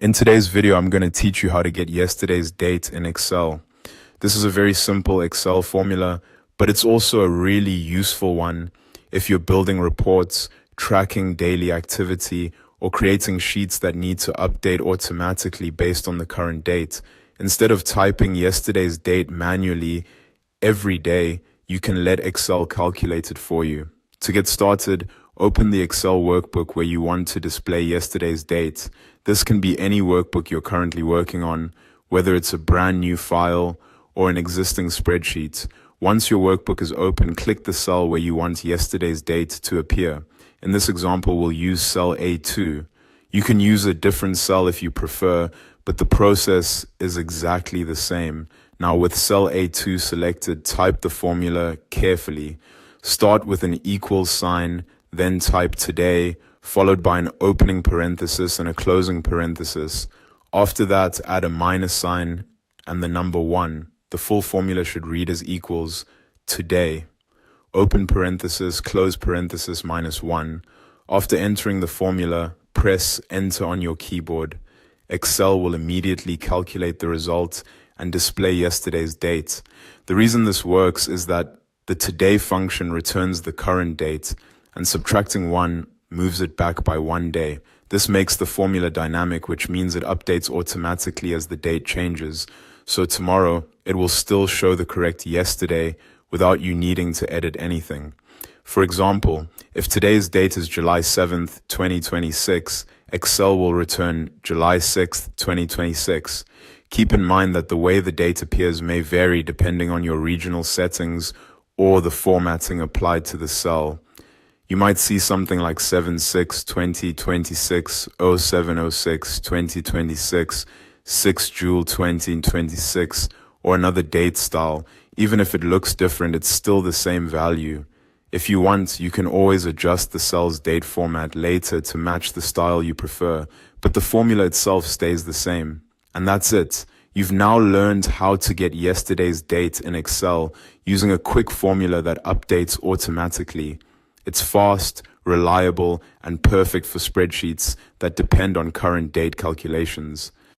In today's video, I'm going to teach you how to get yesterday's date in Excel. This is a very simple Excel formula, but it's also a really useful one if you're building reports, tracking daily activity, or creating sheets that need to update automatically based on the current date. Instead of typing yesterday's date manually every day, you can let Excel calculate it for you. To get started, open the Excel workbook where you want to display yesterday's date. This can be any workbook you're currently working on, whether it's a brand new file or an existing spreadsheet. Once your workbook is open, click the cell where you want yesterday's date to appear. In this example, we'll use cell A2. You can use a different cell if you prefer, but the process is exactly the same. Now with cell A2 selected, type the formula carefully. Start with an equal sign, then type today, followed by an opening parenthesis and a closing parenthesis. After that, add a minus sign and the number 1. The full formula should read as equals today, open parenthesis, close parenthesis, minus 1. After entering the formula, press enter on your keyboard. Excel will immediately calculate the result and display yesterday's date. The reason this works is that the today function returns the current date, and subtracting 1 moves it back by 1 day. This makes the formula dynamic, which means it updates automatically as the date changes. So tomorrow, it will still show the correct yesterday without you needing to edit anything. For example, if today's date is July 7th, 2026, Excel will return July 6th, 2026. Keep in mind that the way the date appears may vary depending on your regional settings or the formatting applied to the cell. You might see something like 7/6/2026, 07/06/2026, 6 June 2026, or another date style. Even if it looks different, it's still the same value. If you want, you can always adjust the cell's date format later to match the style you prefer, but the formula itself stays the same. And that's it. You've now learned how to get yesterday's date in Excel using a quick formula that updates automatically. It's fast, reliable, and perfect for spreadsheets that depend on current date calculations.